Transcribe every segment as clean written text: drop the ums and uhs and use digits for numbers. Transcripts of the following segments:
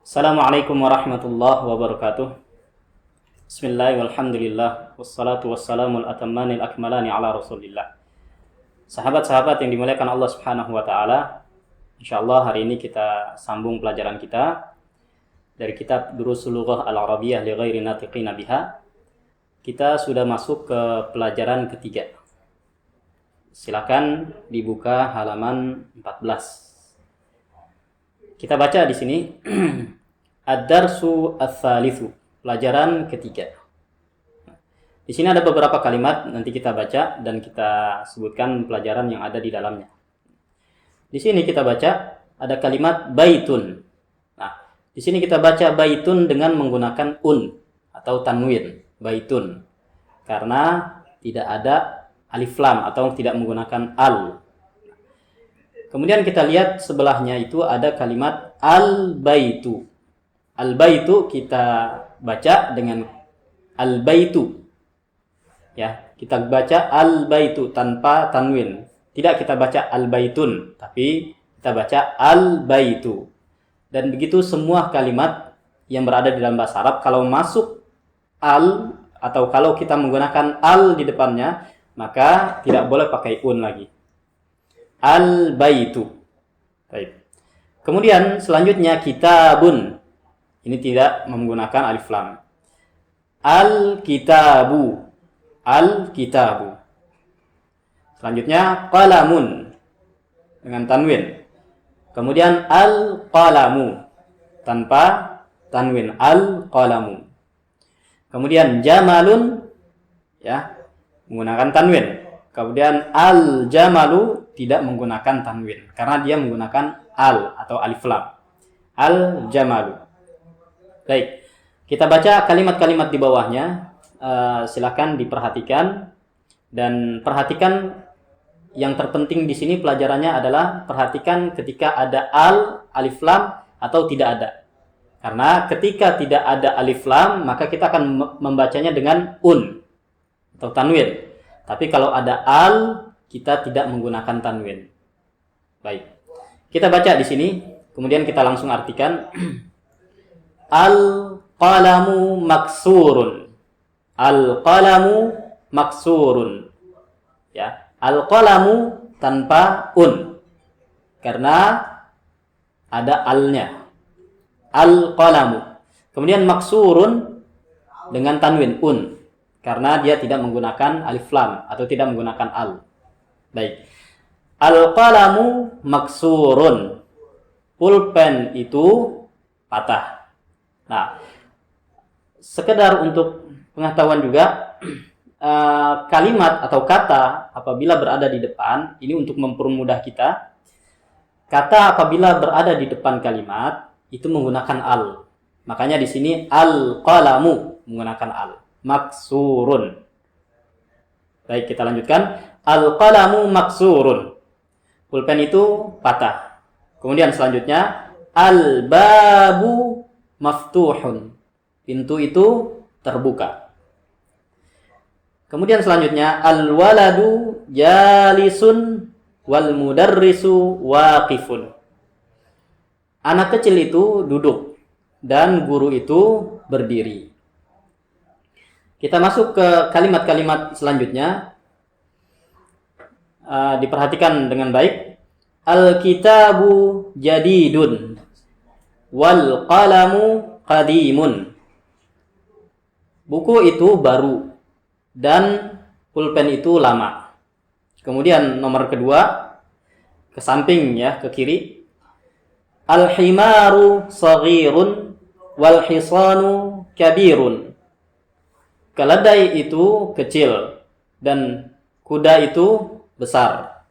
Assalamualaikum warahmatullahi wabarakatuh. Bismillah walhamdulillah wassalatu wassalamul atammanil akmalani ala rasulillah. Sahabat-sahabat yang dimuliakan Allah Subhanahu wa taala, insyaallah hari ini kita sambung pelajaran kita dari kitab Durusul Lughah Al-Arabiyyah li ghairi natiqina biha. Kita sudah masuk ke pelajaran ketiga. Silakan dibuka halaman 14. Kita baca di sini Ad-Darsu Ats-Tsalitsu, pelajaran ketiga. Di sini ada beberapa kalimat, nanti kita baca dan kita sebutkan pelajaran yang ada di dalamnya. Di sini kita baca ada kalimat baitun. Nah, di sini kita baca baitun dengan menggunakan un atau tanwin, baitun. Karena tidak ada alif lam atau tidak menggunakan al. Kemudian kita lihat sebelahnya itu ada kalimat al-baitu. Al-baitu kita baca dengan al-baitu. Ya, kita baca al-baitu tanpa tanwin. Tidak kita baca al-baitun, tapi kita baca al-baitu. Dan begitu semua kalimat yang berada di dalam bahasa Arab, kalau masuk al atau kalau kita menggunakan al di depannya, maka tidak boleh pakai un lagi. Al-baitu. Baik. Kemudian selanjutnya kitabun. Ini tidak menggunakan alif lam. Al-kitabu. Al-kitabu. Selanjutnya qalamun dengan tanwin. Kemudian al-qalamu tanpa tanwin, al-qalamu. Kemudian jamalun ya, menggunakan tanwin. Kemudian al-jamalu tidak menggunakan tanwin karena dia menggunakan al atau alif lam. Al-jamalu. Baik. Kita baca kalimat-kalimat di bawahnya. Silakan diperhatikan dan perhatikan yang terpenting di sini pelajarannya adalah perhatikan ketika ada al, alif lam atau tidak ada. Karena ketika tidak ada alif lam maka kita akan membacanya dengan un atau tanwin. Tapi kalau ada al, kita tidak menggunakan tanwin. Baik. Kita baca di sini, kemudian kita langsung artikan. Al-qalamu maksurun. Al-qalamu maksurun. Ya, al-qalamu tanpa un. Karena ada alnya. Al-qalamu. Kemudian maksurun dengan tanwin un. Karena dia tidak menggunakan alif lam atau tidak menggunakan al. Baik. Al-qalamu maksurun. Pulpen itu patah. Nah, sekedar untuk pengetahuan juga, kalimat atau kata apabila berada di depan, ini untuk mempermudah kita. Kata apabila berada di depan kalimat itu menggunakan al. Makanya di sini al-qalamu menggunakan al. Maksurun. Baik, kita lanjutkan. Al-qalamu maksurun. Pulpen itu patah. Kemudian selanjutnya al-babu maftuhun. Pintu itu terbuka. Kemudian selanjutnya al-waladu jalisun wal mudarrisu waqifun. Anak kecil itu duduk dan guru itu berdiri. Kita masuk ke kalimat-kalimat selanjutnya. Diperhatikan dengan baik. Al-kitabu jadidun wal qalamu qadimun. Buku itu baru dan pulpen itu lama. Kemudian nomor kedua, ke samping ya, ke kiri. Al-himaru saghirun wal hisanu kabirun. Keledai itu kecil dan kuda itu besar.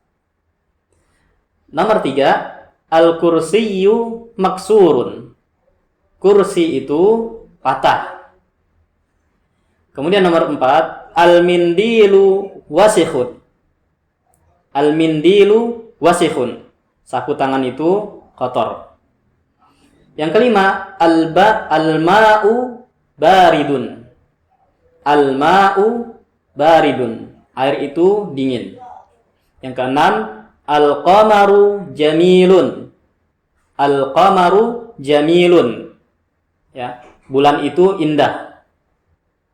Nomor 3, al-kursiyyu maksurun. Kursi itu patah. Kemudian nomor 4, al-mindilu wasikhun. Al-mindilu wasikhun. Sapu tangan itu kotor. Yang kelima, al-ma'u baridun. Al-ma'u baridun. Air itu dingin. Yang keenam, al-qamaru jamilun. Al-qamaru jamilun. Ya, bulan itu indah.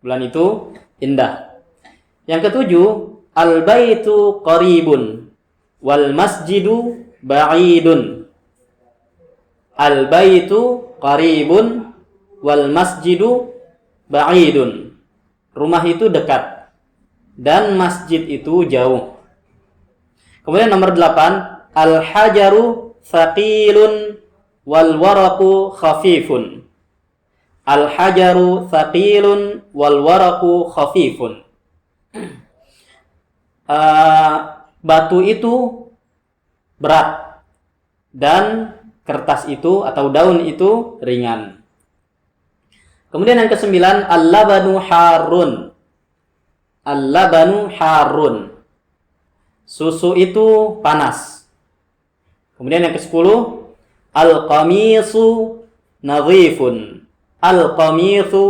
Bulan itu indah. Yang ketujuh, al-baitu qaribun wal masjidu ba'idun. Al-baitu qaribun wal masjidu ba'idun. Rumah itu dekat dan masjid itu jauh. Kemudian nomor 8, al-hajaru thaqilun wal waraqu khafifun. Al-hajaru thaqilun wal waraqu khafifun. Batu itu berat dan kertas itu atau daun itu ringan. Kemudian yang ke-9, al-labanu harun. Al-labanu harun. Susu itu panas. Kemudian yang ke-10, al-qamisu nadhifun. Al-qamisu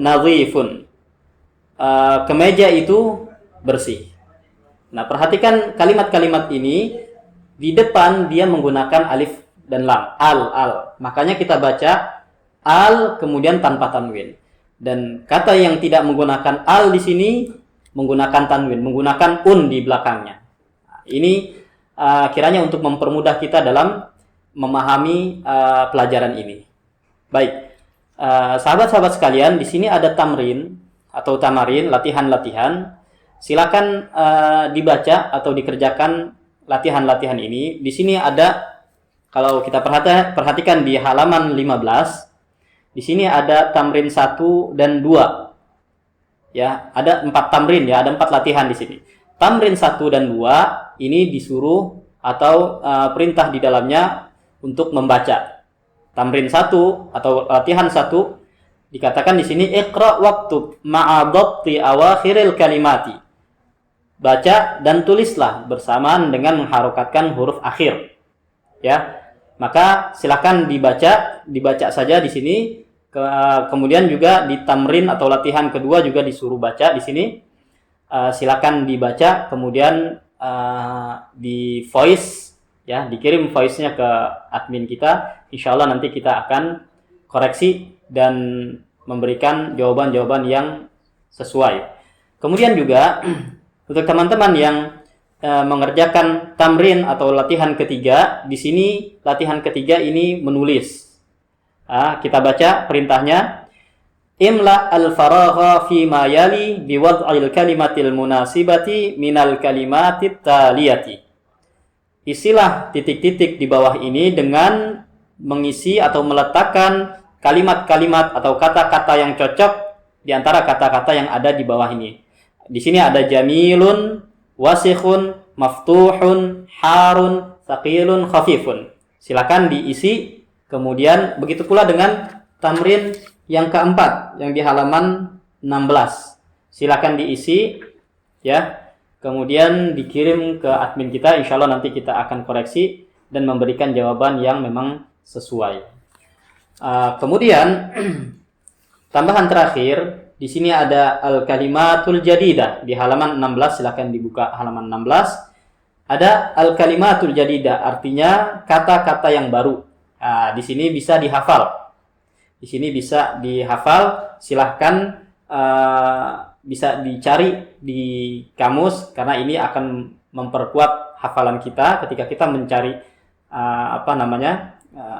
nadhifun. Kemeja itu bersih. Nah, perhatikan kalimat-kalimat ini, di depan dia menggunakan alif dan lam, al. Makanya kita baca al kemudian tanpa tanwin. Dan kata yang tidak menggunakan al di sini menggunakan tanwin, menggunakan di belakangnya. Nah, ini kiranya untuk mempermudah kita dalam memahami pelajaran ini. Baik, sahabat-sahabat sekalian, di sini ada tamrin atau tamarin, latihan-latihan. Silakan dibaca atau dikerjakan latihan-latihan ini. Di sini ada, kalau kita perhatikan di halaman 15, di sini ada tamrin 1 dan 2. Ya, ada 4 tamrin ya, ada 4 latihan di sini. Tamrin 1 dan 2 ini disuruh atau perintah di dalamnya untuk membaca. Tamrin 1 atau latihan 1 dikatakan di sini iqra waktub ma'a dhatti awakhiril kalimati. Baca dan tulislah bersamaan dengan mengharokatkan huruf akhir. Ya. Maka silakan dibaca saja di sini. Kemudian juga di tamrin atau latihan kedua juga disuruh baca di sini. Silakan dibaca, kemudian di voice ya, dikirim voice-nya ke admin kita. Insyaallah nanti kita akan koreksi dan memberikan jawaban-jawaban yang sesuai. Kemudian juga untuk teman-teman yang mengerjakan tamrin atau latihan ketiga, di sini latihan ketiga ini menulis. Kita baca perintahnya. Imla al-faragha fi ma yali biwad'il kalimatil munasibati minal kalimatit taliyati. Isilah titik-titik di bawah ini dengan mengisi atau meletakkan kalimat-kalimat atau kata-kata yang cocok di antara kata-kata yang ada di bawah ini. Di sini ada jamilun, wasikhun, maftuhun, harun, thaqilun, khafifun. Silakan diisi. Kemudian begitu pula dengan tamrin yang keempat yang di halaman 16. Silakan diisi ya. Kemudian dikirim ke admin kita. Insyaallah nanti kita akan koreksi dan memberikan jawaban yang memang sesuai. Kemudian tambahan terakhir, di sini ada al-kalimatul jadidah di halaman 16. Silakan dibuka halaman 16. Ada al-kalimatul jadidah, artinya kata-kata yang baru. Di sini bisa dihafal. Di sini bisa dihafal. Silahkan bisa dicari di kamus karena ini akan memperkuat hafalan kita ketika kita mencari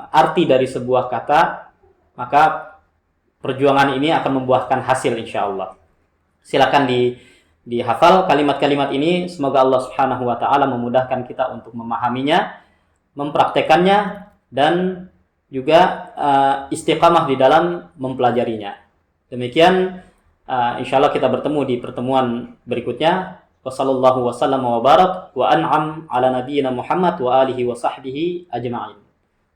arti dari sebuah kata, maka perjuangan ini akan membuahkan hasil insyaallah. Silakan dihafal kalimat-kalimat ini. Semoga Allah Subhanahu wa taala memudahkan kita untuk memahaminya, mempraktekannya, dan juga istiqamah di dalam mempelajarinya. Demikian, insyaallah kita bertemu di pertemuan berikutnya. Wassallallahu wasallam wa barak wa an'am ala nabiyyina Muhammad wa alihi wa sahbihi ajma'in.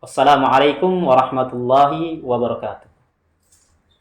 Wassalamualaikum warahmatullahi wabarakatuh.